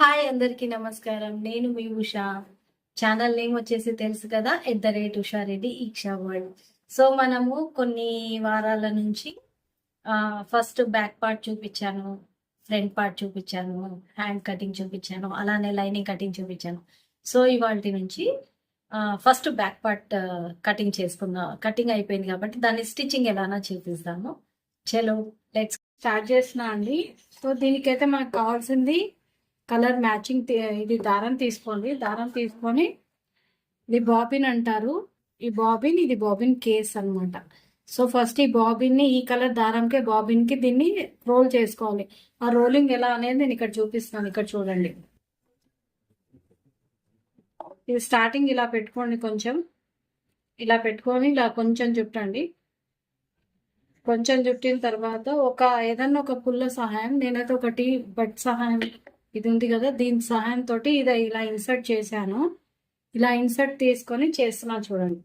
Hi అందరికీ నమస్కారం. నేను మీ ఉషా. ఛానల్ నేమ్ వచ్చేసి తెలుసు కదా, @ఉషారెడ్డి ఈక్షా వరల్డ్. సో మనము కొన్ని వారాల నుంచి ఫస్ట్ బ్యాక్ పార్ట్ చూపించాను, ఫ్రంట్ పార్ట్ చూపించాను, హ్యాండ్ కటింగ్ చూపించాను, అలానే లైనింగ్ కటింగ్ చూపించాను. సో ఇవాళ నుంచి ఫస్ట్ బ్యాక్ పార్ట్ కటింగ్ చేసుకుందాం. కటింగ్ అయిపోయింది కాబట్టి దాన్ని స్టిచ్చింగ్ ఎలానా చూపిస్తాను. చలో లెట్స్ స్టార్ట్ చేస్తున్నా అండి. సో దీనికైతే మనకు కావాల్సింది కలర్ మ్యాచింగ్. ఇది దారం తీసుకోండి. దారం తీసుకొని ఇది బాబిన్ అంటారు. ఇది బాబిన్ కేస్ అనమాట. సో ఫస్ట్ ఈ బాబిన్ని ఈ కలర్ దారంకే బాబిన్కి దీన్ని రోల్ చేసుకోవాలి. ఆ రోలింగ్ ఎలా అనేది నేను ఇక్కడ చూపిస్తున్నాను. ఇక్కడ చూడండి. ఇది స్టార్టింగ్ ఇలా పెట్టుకోండి. కొంచెం ఇలా పెట్టుకొని ఇలా కొంచెం చుట్టండి. కొంచెం చుట్టిన తర్వాత ఏదన్నా ఒక పుల్ల సహాయం, నేనైతే ఒకటి బట్ సహాయం ఇది ఉంది కదా, దీని సహాయంతో ఇది ఇలా ఇన్సర్ట్ చేశాను. ఇలా ఇన్సర్ట్ తీసుకొని చేస్తున్నా చూడండి.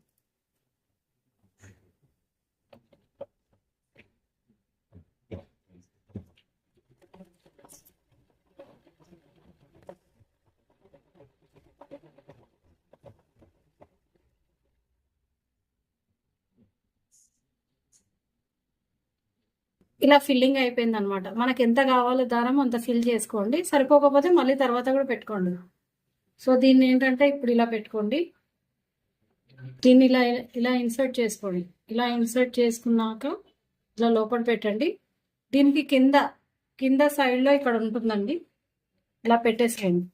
ఇలా ఫిల్లింగ్ అయిపోయింది అనమాట. మనకి ఎంత కావాలో దారం అంత ఫిల్ చేసుకోండి. సరిపోకపోతే మళ్ళీ తర్వాత కూడా పెట్టుకోండి. సో దీన్ని ఏంటంటే ఇప్పుడు ఇలా పెట్టుకోండి. దీన్ని ఇలా ఇలా ఇన్సర్ట్ చేసుకోండి. ఇలా ఇన్సర్ట్ చేసుకున్నాక ఇలా లోపల పెట్టండి. దీనికి కింద సైడ్లో ఇక్కడ ఉంటుందండి. ఇలా పెట్టేసేయండి.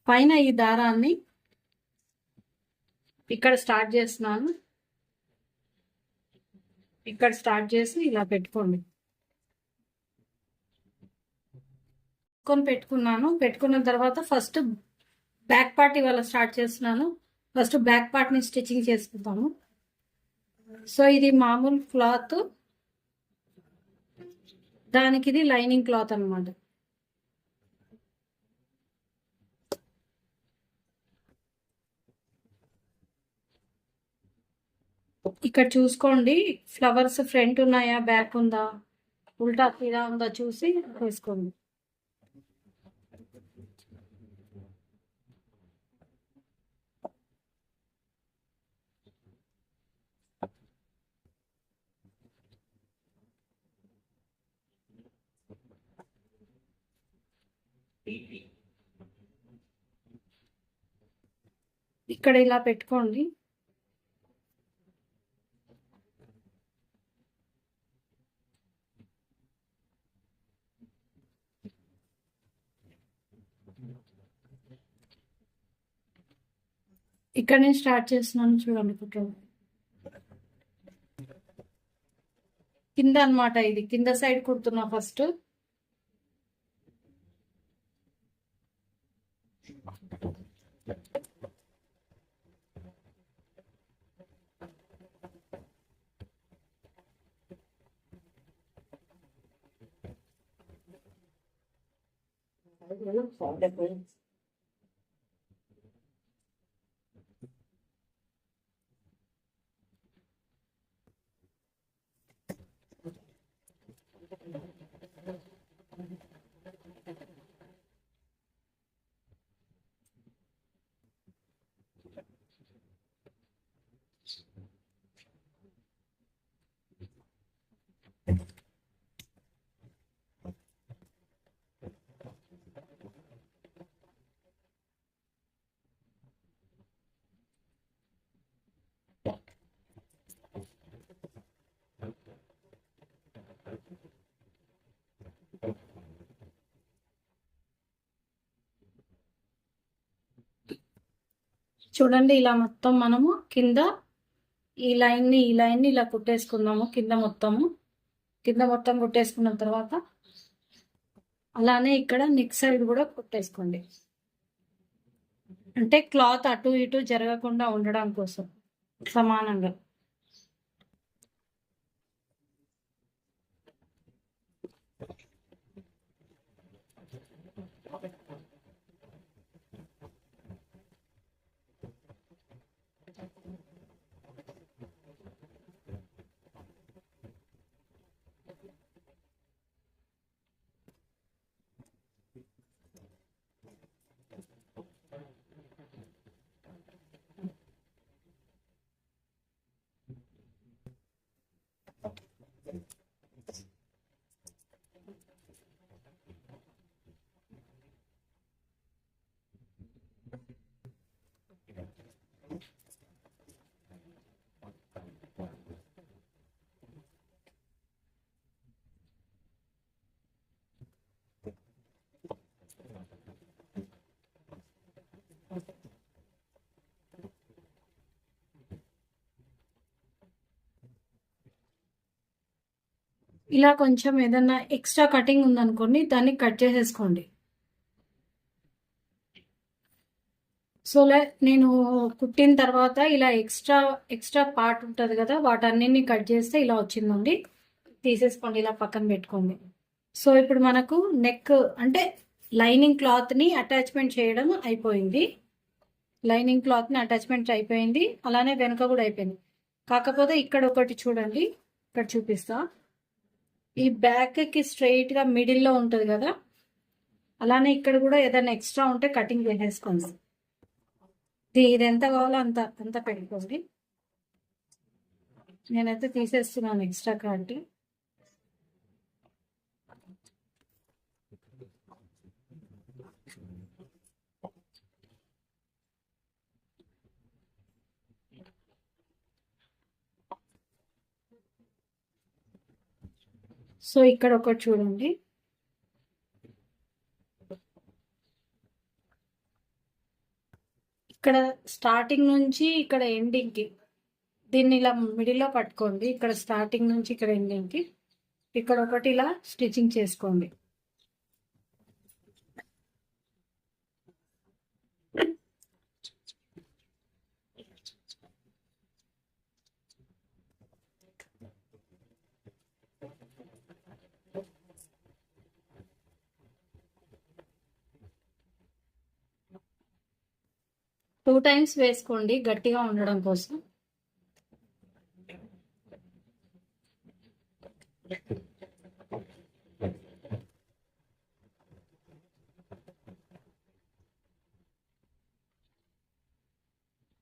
పైన ఈ దారాన్ని ఇక్కడ స్టార్ట్ చేస్తున్నాను. ఇక్కడ స్టార్ట్ చేసి ఇలా పెట్టుకోండి. పెట్టుకున్న తర్వాత ఫస్ట్ బ్యాక్ పార్ట్ ఇవాళ స్టార్ట్ చేస్తున్నాను. ఫస్ట్ బ్యాక్ పార్ట్ని స్టిచ్చింగ్ చేసుకుంటాము. సో ఇది మామూలు క్లాత్, దానికి ఇది లైనింగ్ క్లాత్ అనమాట. ఇక్కడ చూసుకోండి, ఫ్లవర్స్ ఫ్రంట్ ఉన్నాయా, బ్యాక్ ఉందా, ఉల్టా సీదా ఉందా చూసి వేసుకోండి. ఇక్కడ ఇలా పెట్టుకోండి. ఇక్కడ నేను స్టార్ట్ చేస్తున్నాను చూడండి. కింద అనమాట, ఇది కింద సైడ్ కుడుతున్నా ఫస్ట్. చూడండి, ఇలా మొత్తం మనము కింద ఈ లైన్ని ఇలా కుట్టేసుకుందాము. కింద మొత్తం కుట్టేసుకున్న తర్వాత అలానే ఇక్కడ నెక్ సైడ్ కూడా కుట్టేసుకోండి. అంటే క్లాత్ అటు ఇటు జరగకుండా ఉండడం కోసం సమానంగా. ఇలా కొంచెం ఏదన్నా ఎక్స్ట్రా కటింగ్ ఉందనుకోండి, దాన్ని కట్ చేసేసుకోండి. సో నేను కుట్టిన తర్వాత ఇలా ఎక్స్ట్రా పార్ట్ ఉంటుంది కదా, వాటన్నిటిని కట్ చేస్తే ఇలా వచ్చిందండి. తీసేసుకోండి, ఇలా పక్కన పెట్టుకోండి. సో ఇప్పుడు మనకు నెక్ అంటే లైనింగ్ క్లాత్ని అటాచ్మెంట్ చేయడం అయిపోయింది. లైనింగ్ క్లాత్ని అటాచ్మెంట్ అయిపోయింది, అలానే వెనుక కూడా అయిపోయింది. కాకపోతే ఇక్కడ ఒకటి చూడండి, ఇక్కడ చూపిస్తా. ఈ బ్యాక్కి స్ట్రైట్గా మిడిల్లో ఉంటుంది కదా, అలానే ఇక్కడ కూడా ఏదైనా ఎక్స్ట్రా ఉంటే కటింగ్ చేసేసుకోండి. ఇది ఎంత కావాలో అంత అంత పెట్టుకోండి. నేనైతే తీసేస్తున్నాను ఎక్స్ట్రా కట్. సో ఇక్కడ ఒకటి చూడండి, ఇక్కడ స్టార్టింగ్ నుంచి ఇక్కడ ఎండింగ్కి దీన్ని ఇలా మిడిల్లో పట్టుకోండి. ఇక్కడ స్టార్టింగ్ నుంచి ఇక్కడ ఎండింగ్కి ఇక్కడ ఒకటి ఇలా స్టిచ్చింగ్ చేసుకోండి. టూ టైమ్స్ వేసుకోండి గట్టిగా ఉండడం కోసం.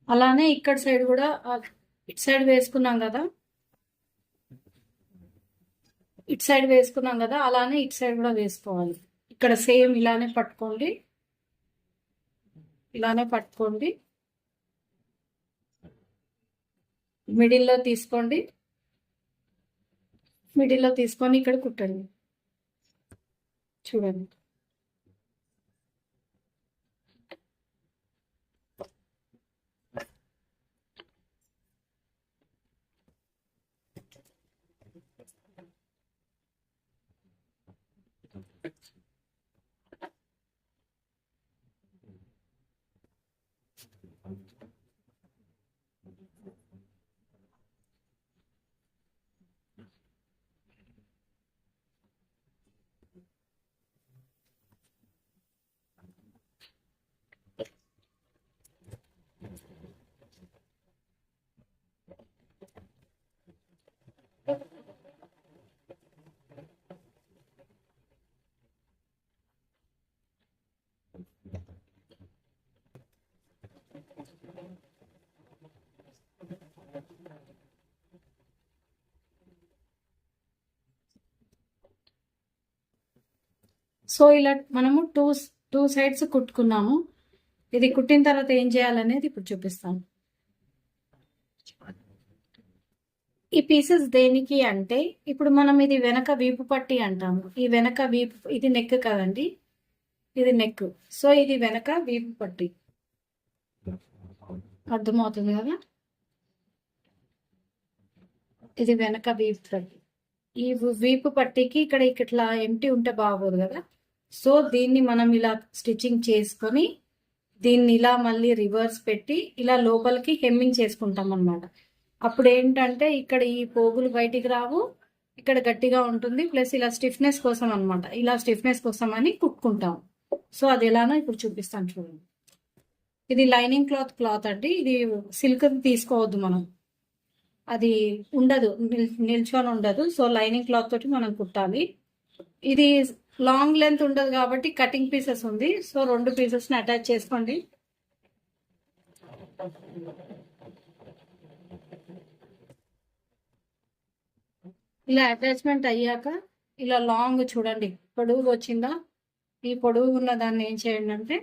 అలానే ఇక్కడ సైడ్ కూడా ఇటు సైడ్ వేసుకున్నాం కదా, ఇటు సైడ్ వేసుకున్నాం కదా, అలానే ఇటు సైడ్ కూడా వేసుకోవాలి. ఇక్కడ సేమ్ ఇలానే పట్టుకోండి, ఇలానే పట్టుకోండి, మిడిల్లో తీసుకోండి, మిడిల్లో తీసుకొని ఇక్కడ కుట్టండి. చూడండి, సో ఇలా మనము టూ సైడ్స్ కుట్టుకున్నాము. ఇది కుట్టిన తర్వాత ఏం చేయాలనేది ఇప్పుడు చూపిస్తాను. ఈ పీసెస్ దేనికి అంటే, ఇప్పుడు మనం ఇది వెనక వీపు పట్టి అంటాము. ఈ వెనక వీపు, ఇది నెక్ కదండి, ఇది నెక్. సో ఇది వెనక వీపు పట్టి, అర్థమవుతుంది కదా, ఇది వెనక వీపు పట్టి. ఈ వీపు పట్టికి ఇక్కడ ఇట్లా ఎంటీ ఉంటే బాగోదు కదా, సో దీన్ని మనం ఇలా స్టిచ్చింగ్ చేసుకొని దీన్ని ఇలా మళ్ళీ రివర్స్ పెట్టి ఇలా లోపలికి హెమ్మింగ్ చేసుకుంటాం అన్నమాట. అప్పుడు ఏంటంటే ఇక్కడ ఈ పోగులు బయటికి రావు, ఇక్కడ గట్టిగా ఉంటుంది, ప్లస్ ఇలా స్టిఫ్నెస్ కోసం అనమాట, ఇలా స్టిఫ్నెస్ కోసం అని కుట్టుకుంటాం. సో అది ఎలానో ఇప్పుడు చూపిస్తాను చూడండి. ఇది లైనింగ్ క్లాత్ అండి, ఇది సిల్క్ తీసుకోవద్దు మనం, అది ఉండదు, నిల్చొని ఉండదు. సో లైనింగ్ క్లాత్ తోటి మనం కుట్టాలి. ఇది లాంగ్ లెంత్ ఉండదు కాబట్టి కటింగ్ పీసెస్ ఉంది. సో 2 పీసెస్ని అటాచ్ చేసుకోండి. ఇలా అటాచ్మెంట్ అయ్యాక ఇలా లాంగ్ చూడండి, పొడుగు వచ్చిందా, ఈ పొడుగు ఉన్న దాన్ని ఏం చేయండి అంటే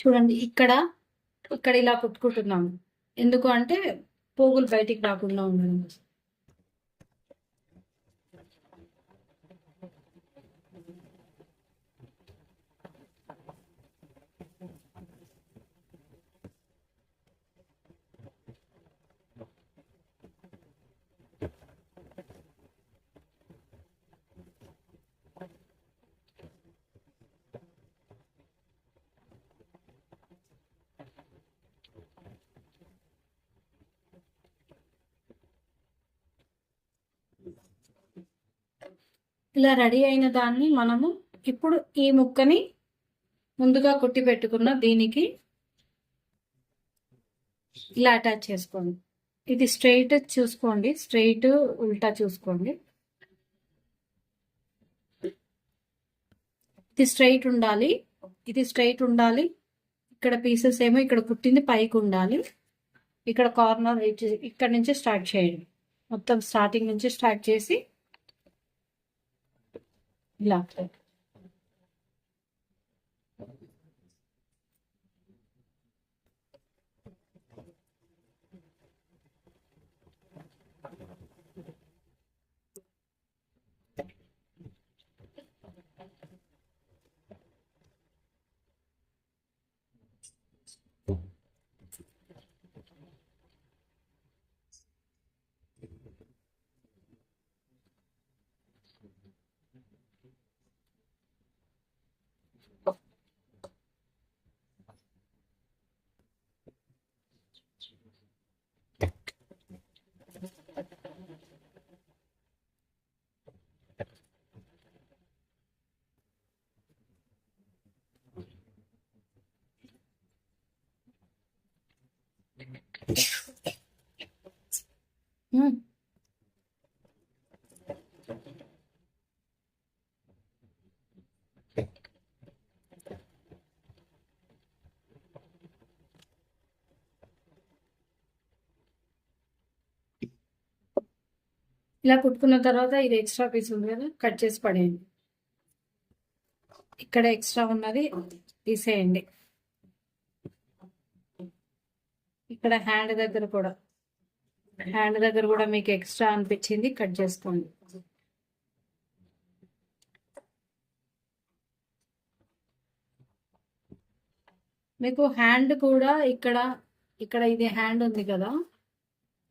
చూడండి ఇక్కడ ఇక్కడ ఇలా కుట్టుకుంటున్నాము. ఎందుకు అంటే పోగులు బయటికి రాకుండా ఉండడం. ఇలా రెడీ అయిన దాన్ని మనము ఇప్పుడు ఈ ముక్కని ముందుగా కుట్టి పెట్టుకున్న దీనికి ఇలా అటాచ్ చేసుకోండి. ఇది స్ట్రైట్ చూసుకోండి, స్ట్రైట్ ఉల్టా చూసుకోండి. ఇది స్ట్రైట్ ఉండాలి, ఇది స్ట్రైట్ ఉండాలి. ఇక్కడ పీసెస్ ఏమో ఇక్కడ కుట్టింది పైకి ఉండాలి. ఇక్కడ కార్నర్ ఇక్కడ నుంచి స్టార్ట్ చేయండి. మొత్తం స్టార్టింగ్ నుంచి స్టార్ట్ చేసి ఇలా ఇలా కుట్టుకున్న తర్వాత ఇది ఎక్స్ట్రా పీస్ ఉంది కదా, కట్ చేసి పడేయండి. ఇక్కడ ఎక్స్ట్రా ఉన్నది తీసేయండి. ఇక్కడ హ్యాండ్ దగ్గర కూడా మీకు ఎక్స్ట్రా అనిపించింది, కట్ చేసుకోండి. మీకు హ్యాండ్ కూడా ఇక్కడ ఇది హ్యాండ్ ఉంది కదా,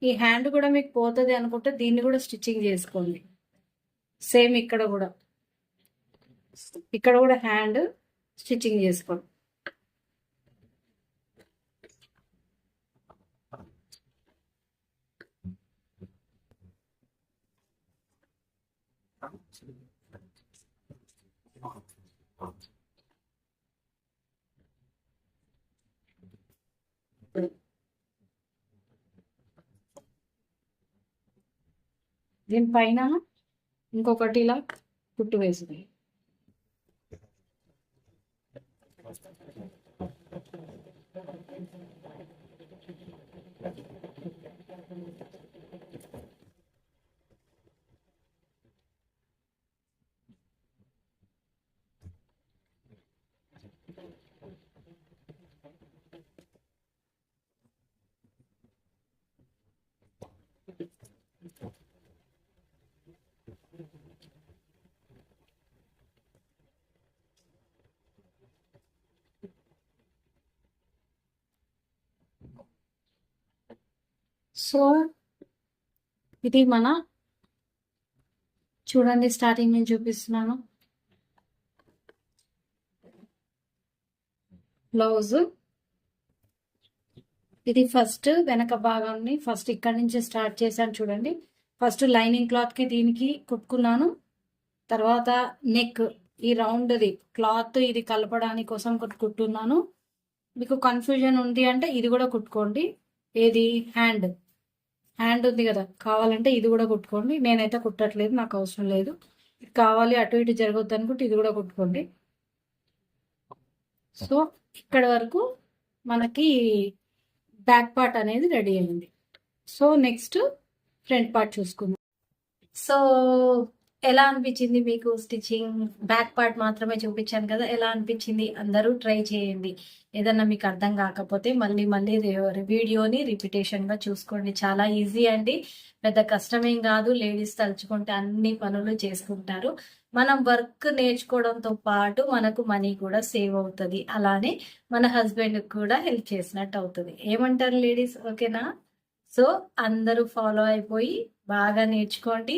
ఈ హ్యాండ్ కూడా మీకు పోతుంది అనుకుంటే దీన్ని కూడా స్టిచ్చింగ్ చేసుకోండి. సేమ్ ఇక్కడ కూడా హ్యాండ్ స్టిచ్చింగ్ చేసుకోండి. దీనిపైన ఇంకొకటి ఇలా కుట్టు వేసింది. సో ఇది మన చూడండి, స్టార్టింగ్ నేను చూపిస్తున్నాను. బ్లౌజ్ ఇది ఫస్ట్ వెనక భాగాన్ని ఫస్ట్ ఇక్కడ నుంచి స్టార్ట్ చేశాను. చూడండి, ఫస్ట్ లైనింగ్ క్లాత్కి దీనికి కుట్టుకున్నాను. తర్వాత నెక్ ఈ రౌండ్ది క్లాత్ ఇది కలపడానికి కోసం కుట్టుకున్నాను. మీకు కన్ఫ్యూజన్ ఉంది అంటే ఇది కూడా కుట్టుకోండి. ఏది హ్యాండ్ ఉంది కదా, కావాలంటే ఇది కూడా కుట్టుకోండి. నేనైతే కుట్టట్లేదు, నాకు అవసరం లేదు. ఇది కావాలి అటు ఇటు జరగొద్దు అనుకుంటే ఇది కూడా కుట్టుకోండి. సో ఇక్కడ వరకు మనకి బ్యాక్ పార్ట్ అనేది రెడీ అయింది. సో నెక్స్ట్ ఫ్రంట్ పార్ట్ చూసుకుందాం. సో ఎలా అనిపించింది మీకు స్టిచ్చింగ్? బ్యాక్ పార్ట్ మాత్రమే చూపించాను కదా! ఎలా అనిపించింది? అందరూ ట్రై చేయండి. ఏదన్నా మీకు అర్థం కాకపోతే మళ్ళీ మళ్ళీ వీడియోని రిపిటేషన్‌గా చూసుకోండి. చాలా ఈజీ అండి. పెద్ద కష్టమేం కాదు. లేడీస్ తలుచుకుంటే అన్ని పనులు చేసుకుంటారు. మనం వర్క్ నేర్చుకోవడంతో పాటు మనకు మనీ కూడా సేవ్ అవుతది. అలానే మన హస్బెండ్‌కి కూడా హెల్ప్ చేసినట్టు అవుతది. ఏమంటారు లేడీస్? ఓకేనా? సో, అందరూ ఫాలో అయిపోయి బాగా నేర్చుకోండి.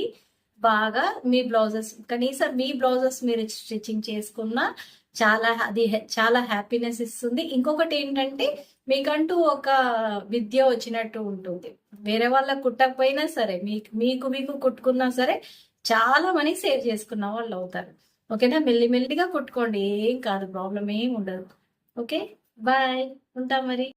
బాగా మీ బ్లౌజెస్ కనీసం మీ బ్లౌజెస్ మీరు స్టిచ్చింగ్ చేసుకున్నా చాలా హ్యాపీనెస్ ఇస్తుంది. ఇంకొకటేంటంటే మీకంటూ ఒక విద్య వచ్చినట్టు ఉంటుంది. వేరే వాళ్ళకి కుట్టకపోయినా సరే మీకు కుట్టుకున్నా సరే చాలా మనీ సేవ్ చేసుకున్న వాళ్ళవుతారు. ఓకేనా? మెల్లి మెల్లిగా కుట్టుకోండి. ఏం కాదు. ప్రాబ్లమ్ ఏం ఉండదు. ఓకే. బాయ్. ఉంటా మరి.